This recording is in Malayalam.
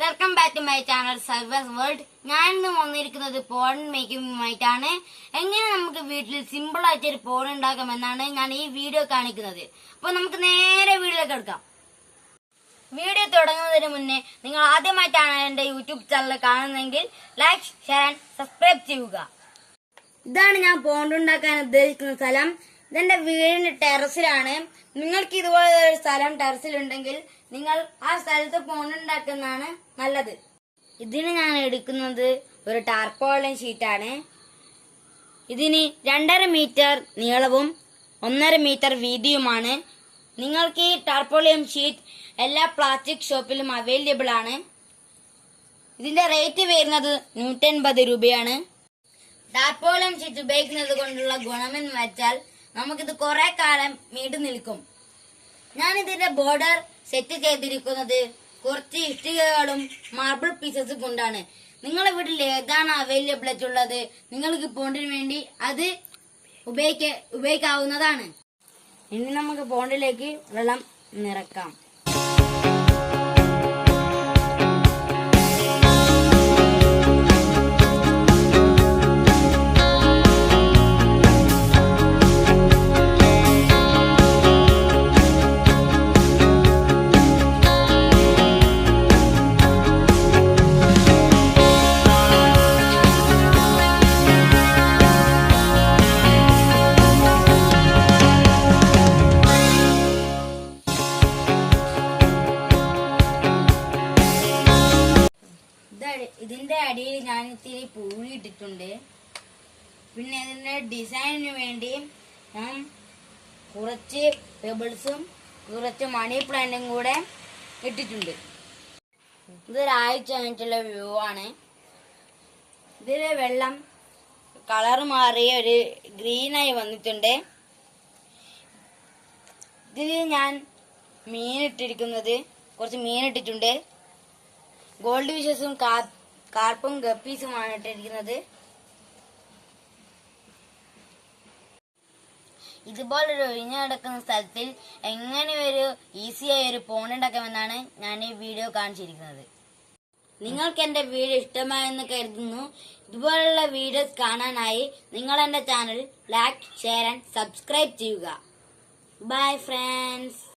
Welcome back to my channel സർവേസ് വേൾഡ്. ഞാൻ ഇന്ന് വന്നിരിക്കുന്നത് പോൺ മേക്കിങ്ങുമായിട്ടാണ്. എങ്ങനെ നമുക്ക് വീട്ടിൽ സിമ്പിൾ ആയിട്ട് ഒരു പോൺ ഉണ്ടാക്കാമെന്നാണ് ഞാൻ ഈ വീഡിയോ കാണിക്കുന്നത്. അപ്പോൾ നമുക്ക് നേരെ വീഡിയോയിലേക്ക് എടുക്കാം. വീഡിയോ തുടങ്ങുന്നതിന് മുന്നേ നിങ്ങൾ ആദ്യമായിട്ടാണ് എന്റെ യൂട്യൂബ് ചാനൽ കാണുന്നതെങ്കിൽ ലൈക്ക്, ഷെയർ ആൻഡ് സബ്സ്ക്രൈബ് ചെയ്യുക. ഇതാണ് ഞാൻ പോണ്ട് ഉണ്ടാക്കാൻ ഉദ്ദേശിക്കുന്ന സ്ഥലം. ഇതെന്റെ വീടിന്റെ ടെറസിലാണ്. നിങ്ങൾക്ക് ഇതുപോലെ ഒരു സ്ഥലം ടെറസിലുണ്ടെങ്കിൽ നിങ്ങൾ ആ സ്ഥലത്ത് പോണ്ട് ഉണ്ടാക്കുന്നതാണ് നല്ലത്. ഇതിന് ഞാൻ എടുക്കുന്നത് ഒരു ടാർപോളിൻ ഷീറ്റാണ്. ഇതിന് 2.5 മീറ്റർ നീളവും 1.5 മീറ്റർ വീതിയുമാണ്. നിങ്ങൾക്ക് ഈ ടാർപോളിയം ഷീറ്റ് എല്ലാ പ്ലാസ്റ്റിക് ഷോപ്പിലും അവൈലബിൾ ആണ്. ഇതിന്റെ റേറ്റ് വരുന്നത് 150 രൂപയാണ്. ടാർപോളിയം ഷീറ്റ് ഉപയോഗിക്കുന്നത് കൊണ്ടുള്ള ഗുണമെന്ന് വെച്ചാൽ നമുക്കിത് കുറെ കാലം നീണ്ടു നിൽക്കും. ഞാൻ ഇതിന്റെ ബോർഡർ സെറ്റ് ചെയ്തിരിക്കുന്നത് കുറച്ച് ഇഷ്ടികകളും മാർബിൾ പീസസും കൊണ്ടാണ്. നിങ്ങളുടെ വീട്ടിൽ ഏതാണ് അവൈലബിൾ ആയിട്ടുള്ളത് നിങ്ങൾക്ക് പോണ്ടിന് വേണ്ടി അത് ഉപയോഗിക്കാവുന്നതാണ്. ഇനി നമുക്ക് പോണ്ടിലേക്ക് വെള്ളം നിറക്കാം. ഇതിന്റെ അടിയിൽ ഞാൻ ഇത്തിരി പൂഴി ഇട്ടിട്ടുണ്ട്. പിന്നെ ഇതിന്റെ ഡിസൈനിന് വേണ്ടി ഞാൻ കുറച്ച് പെബിൾസും കുറച്ച് മണി പ്ലാന്റും കൂടെ ഇട്ടിട്ടുണ്ട്. ഇതൊരാഴ്ച കഴിഞ്ഞിട്ടുള്ള വ്യൂ ആണ്. ഇതിലെ വെള്ളം കളർ മാറി ഒരു ഗ്രീനായി വന്നിട്ടുണ്ട്. ഇതിൽ ഞാൻ മീനിട്ടിരിക്കുന്നത് കുറച്ച് മീനിട്ടിട്ടുണ്ട്. ഗോൾഡ് ഫിഷസും കാർപ്പും ഗപ്പീസുമാണ് ഇട്ടിരിക്കുന്നത്. ഇതുപോലൊരു ഒഴിഞ്ഞു കിടക്കുന്ന സ്ഥലത്തിൽ എങ്ങനെ ഒരു ഈസിയായി ഒരു പോണ്ട് ഉണ്ടാക്കാമെന്നാണ് ഞാൻ ഈ വീഡിയോ കാണിച്ചിരിക്കുന്നത്. നിങ്ങൾക്ക് എന്റെ വീഡിയോ ഇഷ്ടമായെന്ന് കരുതുന്നു. ഇതുപോലുള്ള വീഡിയോസ് കാണാനായി നിങ്ങൾ എന്റെ channel like, share and subscribe ചെയ്യുക. Bye friends.